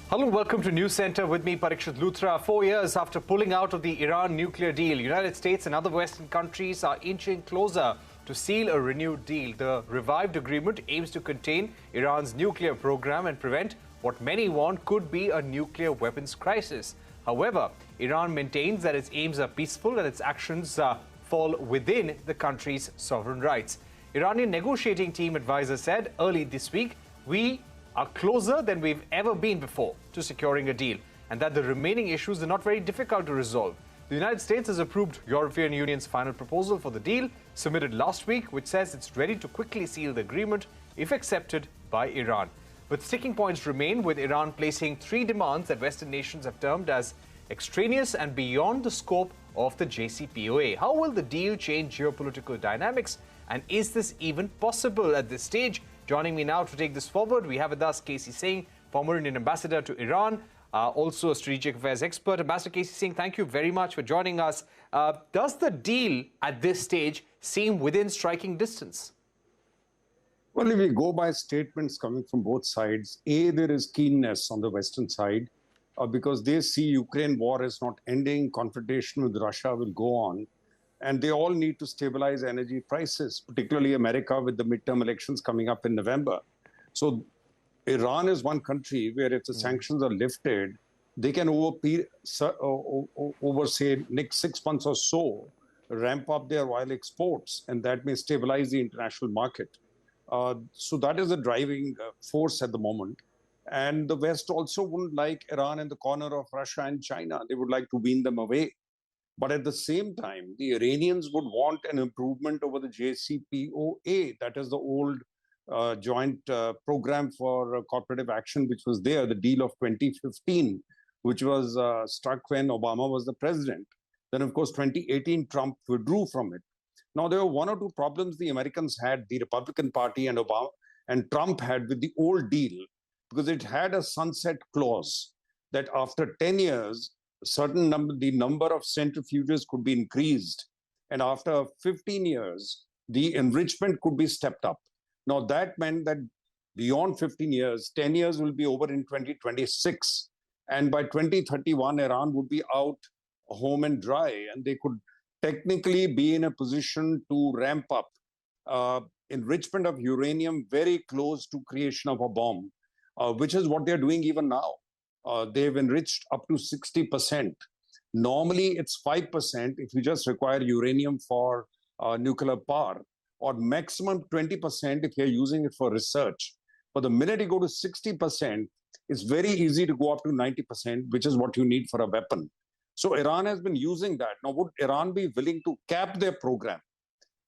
Hello, welcome to Newscenter with me, Parikshit Luthra. 4 years after pulling out of the Iran nuclear deal, United States and other Western countries are inching closer to seal a renewed deal. The revived agreement aims to contain Iran's nuclear program and prevent what many want could be a nuclear weapons crisis. However, Iran maintains that its aims are peaceful and its actions fall within the country's sovereign rights. Iranian negotiating team advisor said early this week, "We are closer than we've ever been before to securing a deal, and that the remaining issues are not very difficult to resolve." The United States has approved European Union's final proposal for the deal, submitted last week, which says it's ready to quickly seal the agreement if accepted by Iran. But sticking points remain, with Iran placing 3 demands that Western nations have termed as extraneous and beyond the scope of the JCPOA. How will the deal change geopolitical dynamics, and is this even possible at this stage? Joining me now to take this forward, we have with us Casey Singh, former Indian ambassador to Iran, also a strategic affairs expert. Ambassador Casey Singh, thank you very much for joining us. Does the deal at this stage seem within striking distance? Well, if we go by statements coming from both sides, there is keenness on the Western side because they see Ukraine war is not ending, confrontation with Russia will go on, and they all need to stabilize energy prices, particularly America with the midterm elections coming up in November. So Iran is one country where if the sanctions are lifted, they can over say next 6 months or so, ramp up their oil exports, and that may stabilize the international market. So that is a driving force at the moment. And the West also wouldn't like Iran in the corner of Russia and China. They would like to wean them away. But at the same time, the Iranians would want an improvement over the JCPOA. That is the old joint program for cooperative action, which was there, the deal of 2015, which was struck when Obama was the president. Then, of course, 2018, Trump withdrew from it. Now, there were 1 or 2 problems the Americans had, the Republican Party and Obama and Trump had with the old deal, because it had a sunset clause that after 10 years, the number of centrifuges could be increased, and after 15 years the enrichment could be stepped up. Now that meant that beyond 15 years, 10 years will be over in 2026, and by 2031 Iran would be out home and dry, and they could technically be in a position to ramp up enrichment of uranium very close to creation of a bomb, which is what they're doing even now. They've enriched up to 60%. Normally, it's 5% if you just require uranium for nuclear power, or maximum 20% if you're using it for research. But the minute you go to 60%, it's very easy to go up to 90%, which is what you need for a weapon. So Iran has been using that. Now, would Iran be willing to cap their program?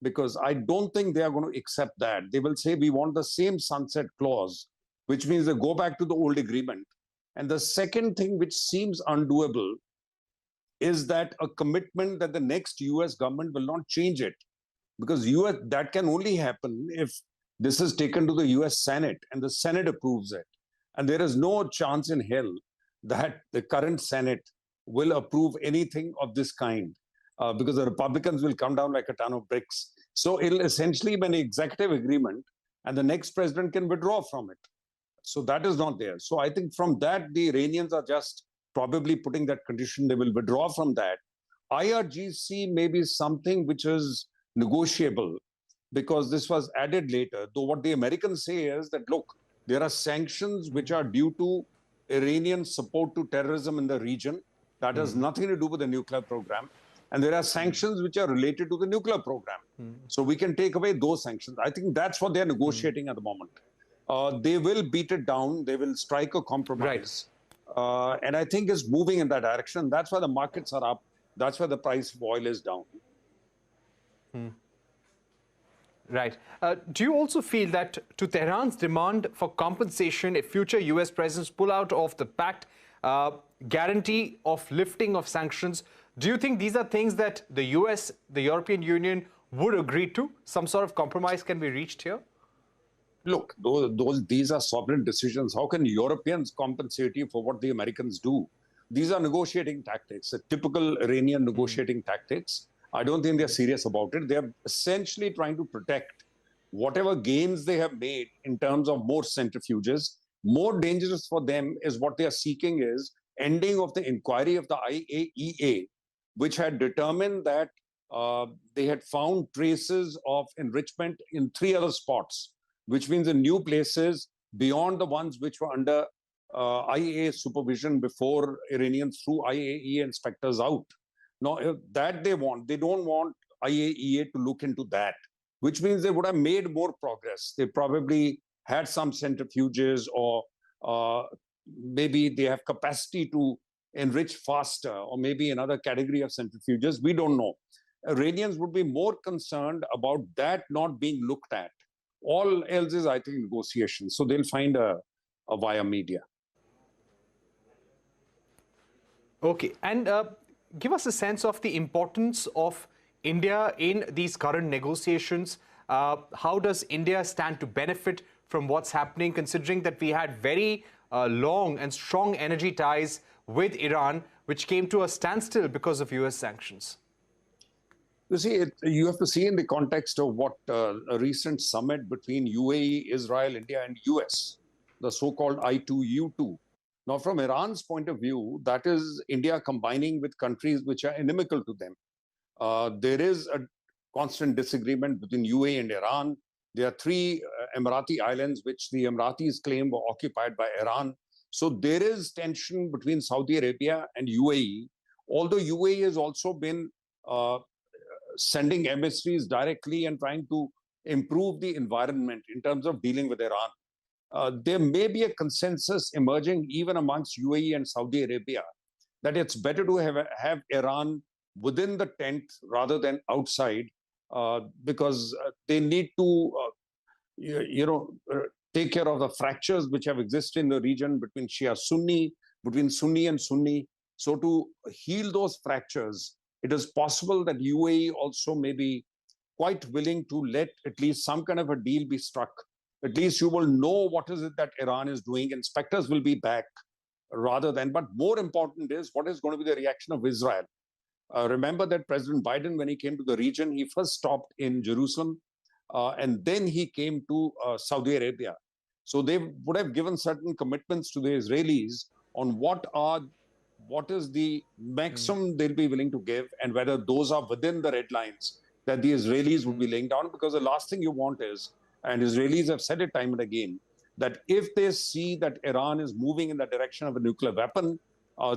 Because I don't think they are going to accept that. They will say, we want the same sunset clause, which means they go back to the old agreement. And the second thing which seems undoable is that a commitment that the next US government will not change it. Because that can only happen if this is taken to the US Senate and the Senate approves it. And there is no chance in hell that the current Senate will approve anything of this kind because the Republicans will come down like a ton of bricks. So it'll essentially be an executive agreement and the next president can withdraw from it. So that is not there. So I think from that, the Iranians are just probably putting that condition. They will withdraw from that. IRGC may be something which is negotiable because this was added later. Though what the Americans say is that, look, there are sanctions which are due to Iranian support to terrorism in the region. That has nothing to do with the nuclear program. And there are sanctions which are related to the nuclear program. So we can take away those sanctions. I think that's what they're negotiating at the moment. They will beat it down. They will strike a compromise. Right. And I think it's moving in that direction. That's why the markets are up. That's why the price of oil is down. Right. Do you also feel that to Tehran's demand for compensation if future US presidents pull out of the pact, guarantee of lifting of sanctions, do you think these are things that the US, the European Union would agree to? Some sort of compromise can be reached here? Look, these are sovereign decisions. How can Europeans compensate you for what the Americans do? These are negotiating tactics, typical Iranian negotiating tactics. I don't think they're serious about it. They're essentially trying to protect whatever gains they have made in terms of more centrifuges More dangerous for them is what they are seeking is ending of the inquiry of the IAEA, which had determined that they had found traces of enrichment in 3 other spots, which means in new places beyond the ones which were under IAEA supervision before Iranians threw IAEA inspectors out. Now, if that they don't want IAEA to look into that, which means they would have made more progress. They probably had some centrifuges, or maybe they have capacity to enrich faster, or maybe another category of centrifuges. We don't know. Iranians would be more concerned about that not being looked at. All else is, I think, negotiation. So they'll find a via media. Okay, and give us a sense of the importance of India in these current negotiations. How does India stand to benefit from what's happening, considering that we had very long and strong energy ties with Iran, which came to a standstill because of US sanctions? You see, you have to see in the context of what a recent summit between UAE, Israel, India, and US, the so-called I2U2. Now, from Iran's point of view, that is India combining with countries which are inimical to them. There is a constant disagreement between UAE and Iran. There are 3 Emirati islands which the Emiratis claim were occupied by Iran. So there is tension between Saudi Arabia and UAE, although UAE has also been sending emissaries directly and trying to improve the environment in terms of dealing with Iran. There may be a consensus emerging even amongst UAE and Saudi Arabia that it's better to have Iran within the tent rather than outside, because they need to, take care of the fractures which have existed in the region between Shia-Sunni, between Sunni and Sunni. So to heal those fractures, it is possible that UAE also may be quite willing to let at least some kind of a deal be struck. At least you will know what is it that Iran is doing. Inspectors will be back rather than, but more important is what is going to be the reaction of Israel. Remember that President Biden, when he came to the region, he first stopped in Jerusalem, and then he came to Saudi Arabia. So they would have given certain commitments to the Israelis on what is the maximum they'll be willing to give, and whether those are within the red lines that the Israelis would be laying down. Because the last thing you want is, and Israelis have said it time and again, that if they see that Iran is moving in the direction of a nuclear weapon,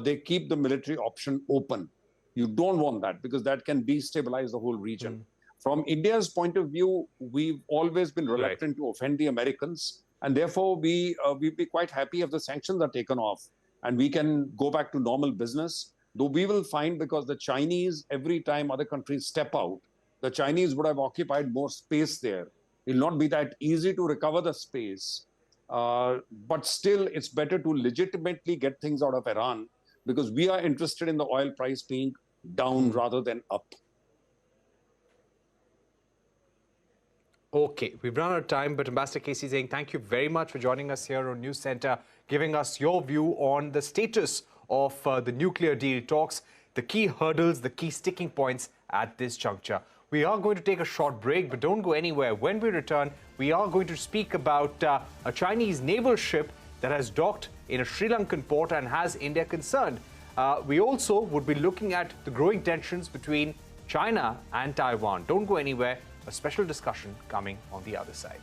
they keep the military option open. You don't want that, because that can destabilize the whole region. From India's point of view, we've always been reluctant to offend the Americans, and therefore we'd be quite happy if the sanctions are taken off and we can go back to normal business. Though we will find, because the Chinese, every time other countries step out, the Chinese would have occupied more space there. It will not be that easy to recover the space. But still, it's better to legitimately get things out of Iran, because we are interested in the oil price being down rather than up. Okay, we've run out of time, but Ambassador K.C. Singh, thank you very much for joining us here on Newscenter, giving us your view on the status of the nuclear deal talks, the key hurdles, the key sticking points at this juncture. We are going to take a short break, but don't go anywhere. When we return, we are going to speak about a Chinese naval ship that has docked in a Sri Lankan port and has India concerned. We also would be looking at the growing tensions between China and Taiwan. Don't go anywhere. A special discussion coming on the other side.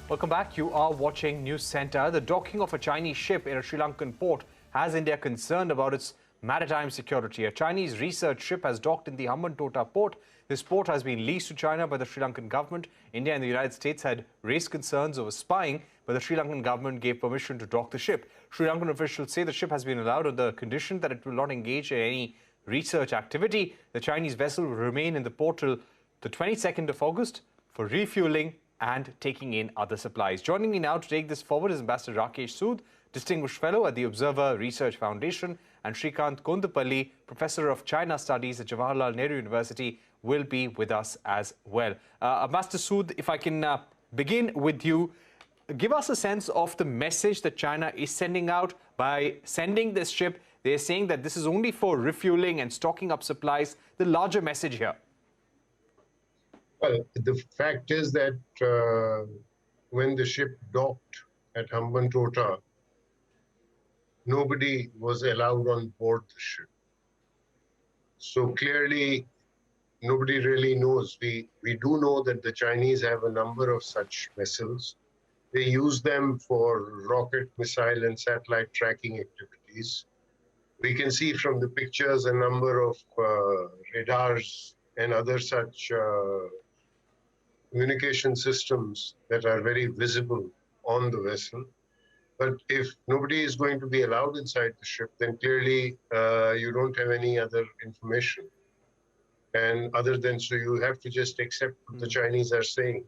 Welcome back. You are watching Newscenter. The docking of a Chinese ship in a Sri Lankan port has India concerned about its maritime security. A Chinese research ship has docked in the Hambantota port. This port has been leased to China by the Sri Lankan government. India and the United States had raised concerns over spying, but the Sri Lankan government gave permission to dock the ship. Sri Lankan officials say the ship has been allowed on the condition that it will not engage in any research activity. The Chinese vessel will remain in the port till the 22nd of August for refueling and taking in other supplies. Joining me now to take this forward is Ambassador Rakesh Sood, Distinguished Fellow at the Observer Research Foundation, and Shrikant Kondapalli, Professor of China Studies at Jawaharlal Nehru University, will be with us as well. Ambassador Sood, if I can begin with you, give us a sense of the message that China is sending out by sending this ship. They're saying that this is only for refueling and stocking up supplies. The larger message here. Well, the fact is that when the ship docked at Hambantota, nobody was allowed on board the ship. So clearly, nobody really knows. We do know that the Chinese have a number of such vessels. They use them for rocket, missile, and satellite tracking activities. We can see from the pictures a number of radars and other such communication systems that are very visible on the vessel. But if nobody is going to be allowed inside the ship, then clearly you don't have any other information. And other than so, you have to just accept what the Chinese are saying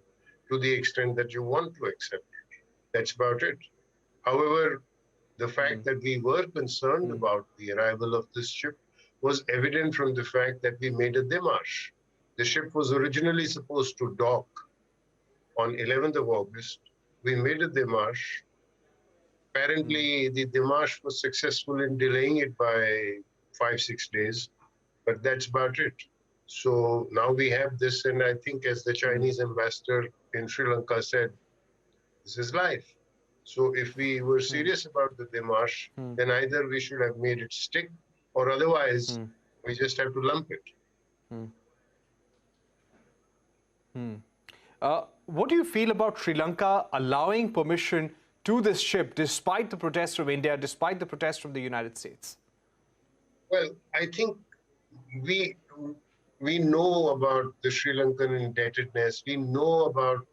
to the extent that you want to accept it. That's about it. However, the fact that we were concerned about the arrival of this ship was evident from the fact that we made a démarche. The ship was originally supposed to dock on 11th of August. We made a démarche. Apparently, the démarche was successful in delaying it by 5-6 days, but that's about it. So now we have this, and I think as the Chinese ambassador in Sri Lanka said, this is life. So if we were serious about the démarche, then either we should have made it stick, or otherwise we just have to lump it. What do you feel about Sri Lanka allowing permission to this ship despite the protests from India, despite the protests from the United States? Well, I think we know about the Sri Lankan indebtedness. We know about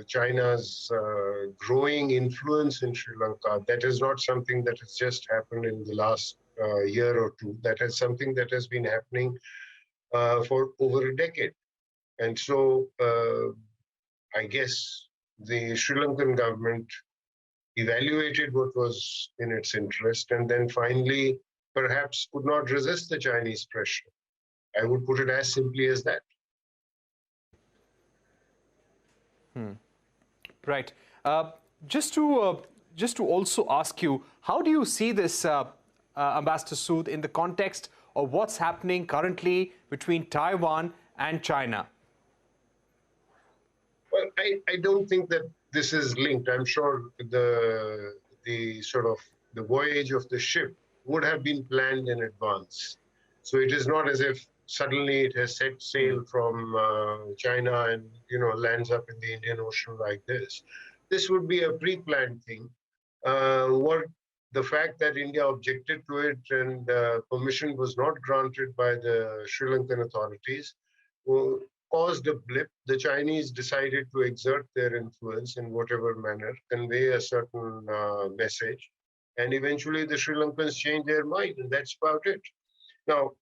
China's growing influence in Sri Lanka. That is not something that has just happened in the last year or two. That is something that has been happening for over a decade. And so I guess the Sri Lankan government evaluated what was in its interest and then finally perhaps could not resist the Chinese pressure. I would put it as simply as that. Right. Just to also ask you, how do you see this, Ambassador Sood, in the context of what's happening currently between Taiwan and China? Well, I don't think that this is linked. I'm sure the sort of the voyage of the ship would have been planned in advance. So it is not as if suddenly it has set sail from China and lands up in the Indian Ocean like this. This would be a pre-planned thing. The fact that India objected to it and permission was not granted by the Sri Lankan authorities caused a blip. The Chinese decided to exert their influence in whatever manner, convey a certain message, and eventually the Sri Lankans changed their mind, and that's about it. Now,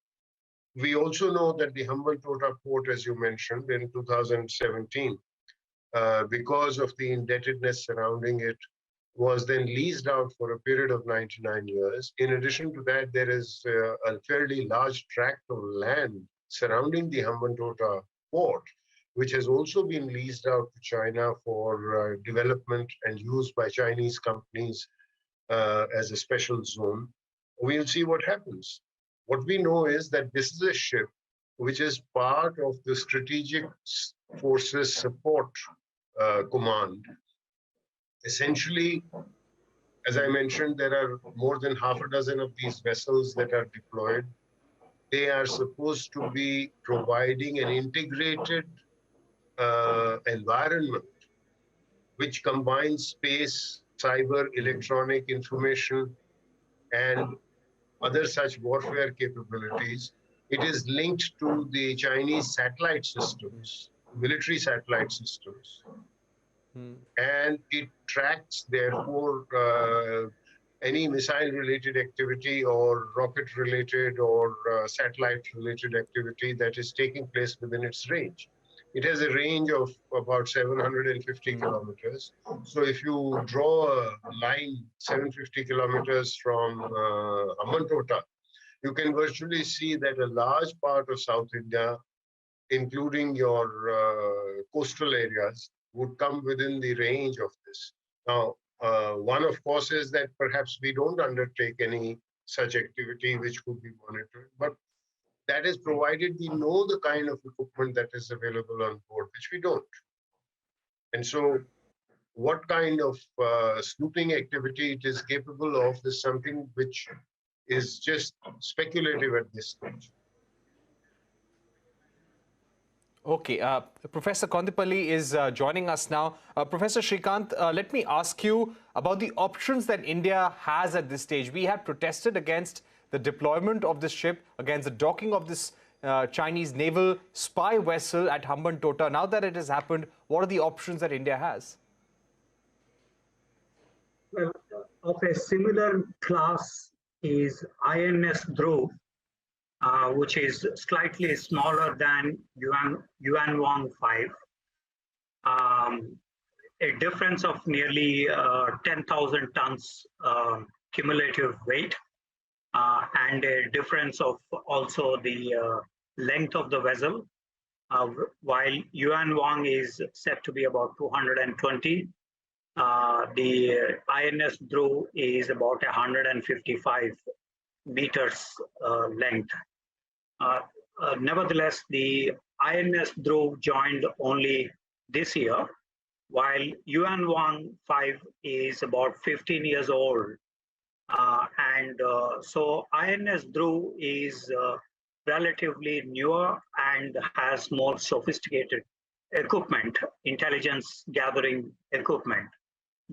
we also know that the Hambantota port, as you mentioned, in 2017, because of the indebtedness surrounding it, was then leased out for a period of 99 years. In addition to that, there is a fairly large tract of land surrounding the Hambantota port, which has also been leased out to China for development and use by Chinese companies as a special zone. We'll see what happens. What we know is that this is a ship which is part of the Strategic Forces Support Command. Essentially, as I mentioned, there are more than half a dozen of these vessels that are deployed. They are supposed to be providing an integrated environment which combines space, cyber, electronic information, and other such warfare capabilities. It is linked to the Chinese satellite systems, military satellite systems. And it tracks, therefore, any missile-related activity or rocket-related or satellite-related activity that is taking place within its range. It has a range of about 750 kilometers. So if you draw a line 750 kilometers from Hambantota, you can virtually see that a large part of South India, including your coastal areas, would come within the range of this. Now, one, of course, is that perhaps we don't undertake any such activity which could be monitored. But that is provided we know the kind of equipment that is available on board, which we don't. And so what kind of snooping activity it is capable of is something which is just speculative at this stage. Okay, Professor Kondipalli is joining us now. Professor Srikanth, let me ask you about the options that India has at this stage. We had protested against the deployment of this ship, against the docking of this Chinese naval spy vessel at Hambantota. Now that it has happened, what are the options that India has? Well, of a similar class is INS Dhruv, which is slightly smaller than Yuan 5. A difference of nearly 10,000 tons cumulative weight, and a difference of also the length of the vessel. While Yuan Wang is said to be about 220, the INS Dhruv is about 155 meters length. Nevertheless, the INS Dhruv joined only this year, while Yuan Wang 5 is about 15 years old. So INS Dhruv is relatively newer and has more sophisticated equipment, intelligence gathering equipment,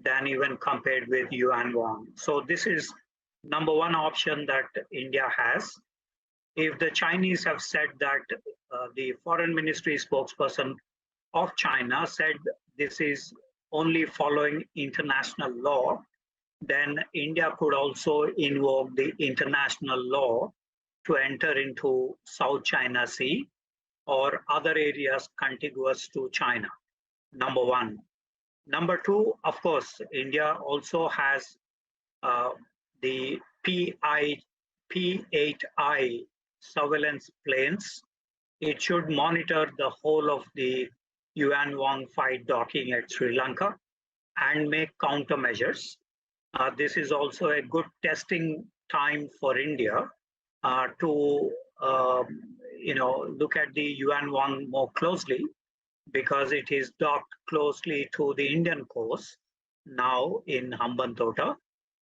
than even compared with Yuan Wang. So this is number one option that India has. If the Chinese have said that, the foreign ministry spokesperson of China said this is only following international law, then India could also invoke the international law to enter into South China Sea or other areas contiguous to China, number one. Number two, of course, India also has the P8I surveillance planes. It should monitor the whole of the Yuan Wang 5 docking at Sri Lanka and make countermeasures. This is also a good testing time for India to look at the Yuan Wang more closely, because it is docked closely to the Indian coast now in Hambantota,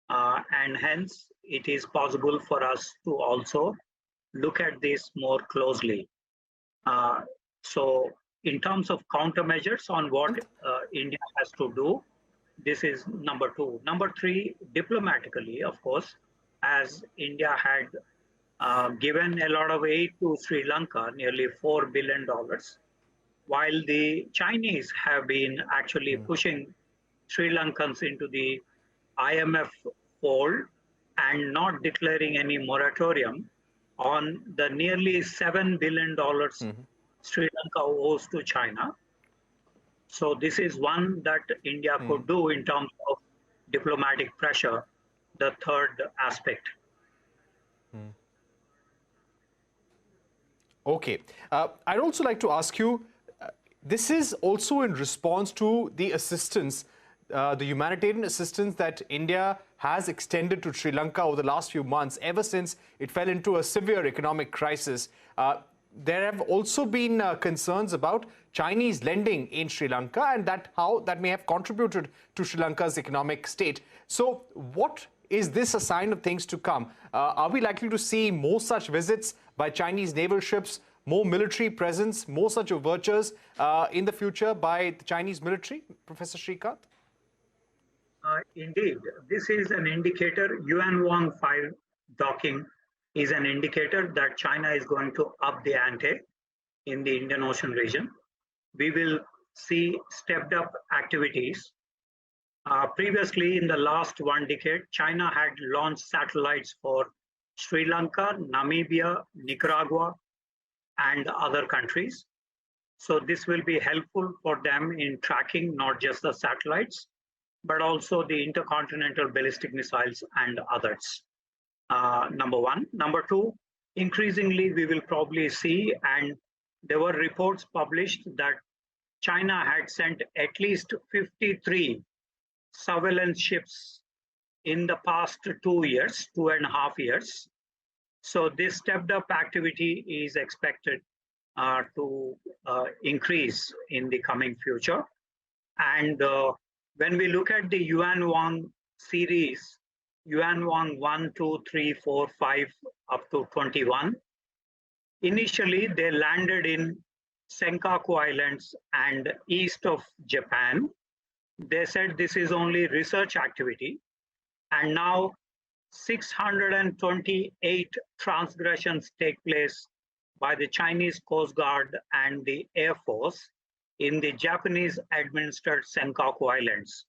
and hence it is possible for us to also look at this more closely. So in terms of countermeasures on what India has to do, this is number two. Number three, diplomatically, of course, as India had given a lot of aid to Sri Lanka, nearly $4 billion, while the Chinese have been actually pushing Sri Lankans into the IMF fold and not declaring any moratorium on the nearly $7 billion Sri Lanka owes to China. So this is one that India could do in terms of diplomatic pressure, the third aspect. Okay. I'd also like to ask you, this is also in response to the assistance, the humanitarian assistance that India has extended to Sri Lanka over the last few months, ever since it fell into a severe economic crisis. There have also been concerns about Chinese lending in Sri Lanka, and how that may have contributed to Sri Lanka's economic state. So what is this a sign of things to come? Are we likely to see more such visits by Chinese naval ships, more military presence, more such overtures in the future by the Chinese military, Professor Srikanth? Indeed, this is an indicator. Yuan Wang 5 docking is an indicator that China is going to up the ante in the Indian Ocean region. We will see stepped up activities. Previously, in the last one decade, China had launched satellites for Sri Lanka, Namibia, Nicaragua, and other countries. So this will be helpful for them in tracking not just the satellites, but also the intercontinental ballistic missiles and others. Number one. Number two, increasingly we will probably see, and there were reports published that China had sent at least 53 surveillance ships in the past 2 years, 2.5 years. So this stepped up activity is expected to increase in the coming future. And when we look at the Yuan Wang series, Yuan Wang 1, 2, 3, 4, 5, up to 21, initially they landed in Senkaku Islands and east of Japan. They said this is only research activity. And now 628 transgressions take place by the Chinese Coast Guard and the Air Force in the Japanese administered Senkaku Islands.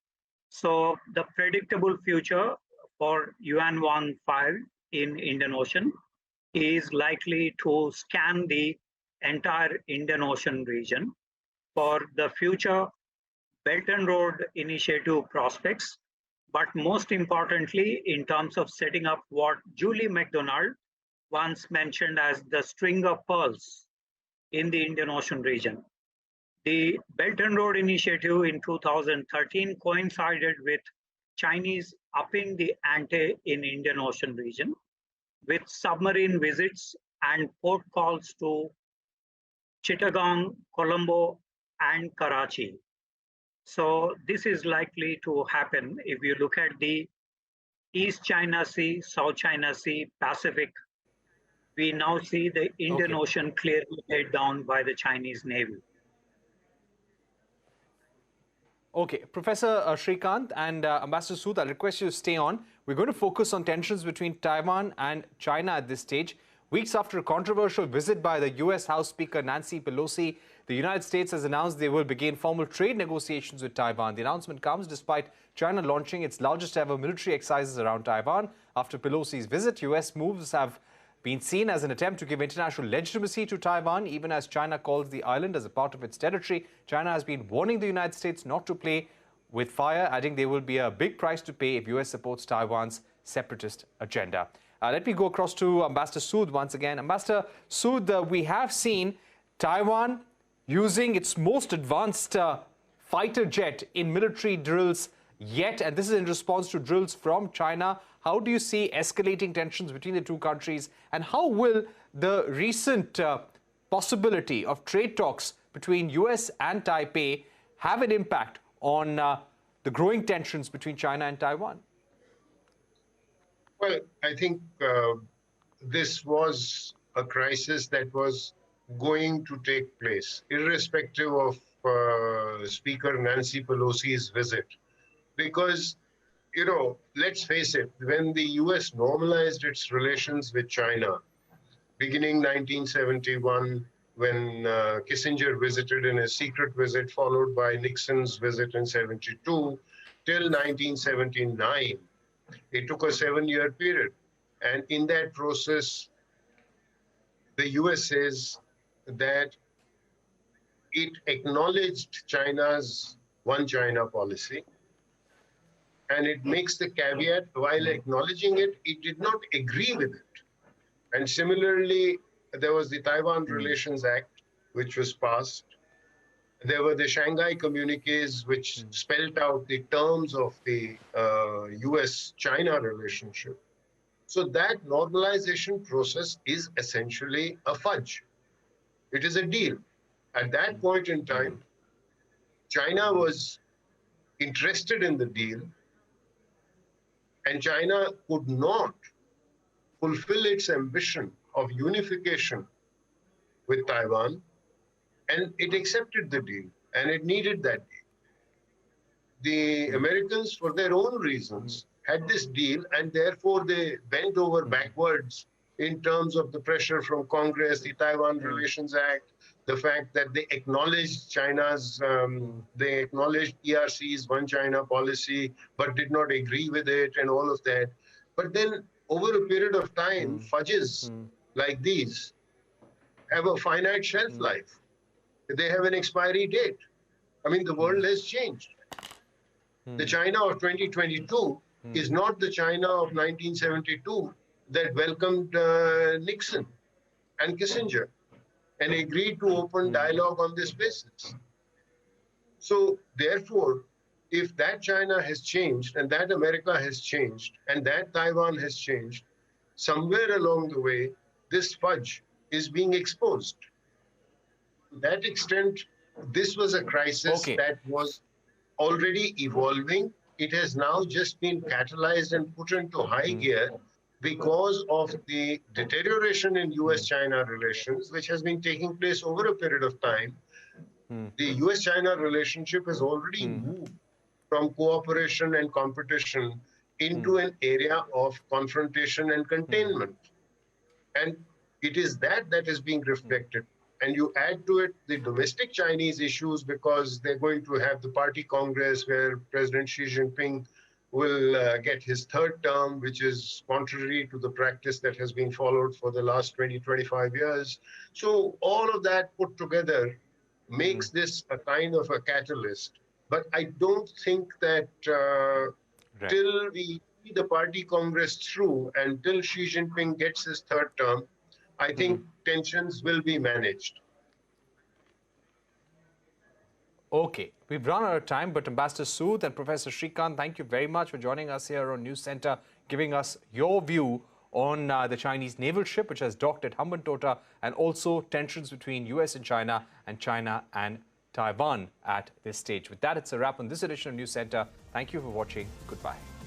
So the predictable future for Yuan Wang 5 in Indian Ocean is likely to scan the entire Indian Ocean region for the future Belt and Road Initiative prospects, but most importantly, in terms of setting up what Julie MacDonald once mentioned as the string of pearls in the Indian Ocean region. The Belt and Road Initiative in 2013 coincided with Chinese upping the ante in Indian Ocean region with submarine visits and port calls to Chittagong, Colombo, and Karachi. So this is likely to happen if you look at the East China Sea, South China Sea, Pacific. We now see the Indian Ocean clearly laid down by the Chinese Navy. Okay, Professor Shrikant and Ambassador Sood, I'll request you to stay on. We're going to focus on tensions between Taiwan and China at this stage. Weeks after a controversial visit by the U.S. House Speaker Nancy Pelosi, the United States has announced they will begin formal trade negotiations with Taiwan. The announcement comes despite China launching its largest ever military exercises around Taiwan. After Pelosi's visit, U.S. moves have been seen as an attempt to give international legitimacy to Taiwan, even as China calls the island as a part of its territory. China has been warning the United States not to play with fire, adding there will be a big price to pay if U.S. supports Taiwan's separatist agenda. Let me go across to Ambassador Sood once again. Ambassador Sood, we have seen Taiwan using its most advanced fighter jet in military drills yet, and this is in response to drills from China. How do you see escalating tensions between the two countries, and how will the recent possibility of trade talks between US and Taipei have an impact on the growing tensions between China and Taiwan? Well, I think this was a crisis that was going to take place, irrespective of Speaker Nancy Pelosi's visit. Because, you know, let's face it, when the US normalized its relations with China, beginning 1971, when Kissinger visited in a secret visit, followed by Nixon's visit in 72, till 1979, it took a 7-year period. And in that process, the US says that it acknowledged China's one China policy. And it makes the caveat, while acknowledging it, it did not agree with it. And similarly, there was the Taiwan Relations Act, which was passed. There were the Shanghai Communiques, which spelled out the terms of the US-China relationship. So that normalization process is essentially a fudge. It is a deal. At that point in time, China was interested in the deal, and China could not fulfill its ambition of unification with Taiwan, and it accepted the deal, and it needed that deal. The Americans, for their own reasons, had this deal, and therefore they bent over backwards in terms of the pressure from Congress, the Taiwan Relations Act, the fact that they acknowledged China's, they acknowledged PRC's one China policy, but did not agree with it and all of that. But then over a period of time, fudges like these have a finite shelf life. They have an expiry date. I mean, the world has changed. The China of 2022 is not the China of 1972 that welcomed Nixon and Kissinger and agreed to open dialogue on this basis. So therefore, if that China has changed and that America has changed and that Taiwan has changed, somewhere along the way, this fudge is being exposed. To that extent, this was a crisis Okay. that was already evolving. It has now just been catalyzed and put into high gear because of the deterioration in US-China relations, which has been taking place over a period of time. The US-China relationship has already moved from cooperation and competition into an area of confrontation and containment. And it is that that is being reflected. And you add to it the domestic Chinese issues because they're going to have the party congress where President Xi Jinping will get his third term, which is contrary to the practice that has been followed for the last 20, 25 years. So all of that put together makes this a kind of a catalyst. But I don't think that Right. till we see the party congress through and till Xi Jinping gets his third term, I think tensions will be managed. Okay, we've run out of time, but Ambassador Sood and Professor Shrikant, thank you very much for joining us here on News Center, giving us your view on the Chinese naval ship, which has docked at Hambantota, and also tensions between US and China and Taiwan at this stage. With that, it's a wrap on this edition of News Center. Thank you for watching. Goodbye.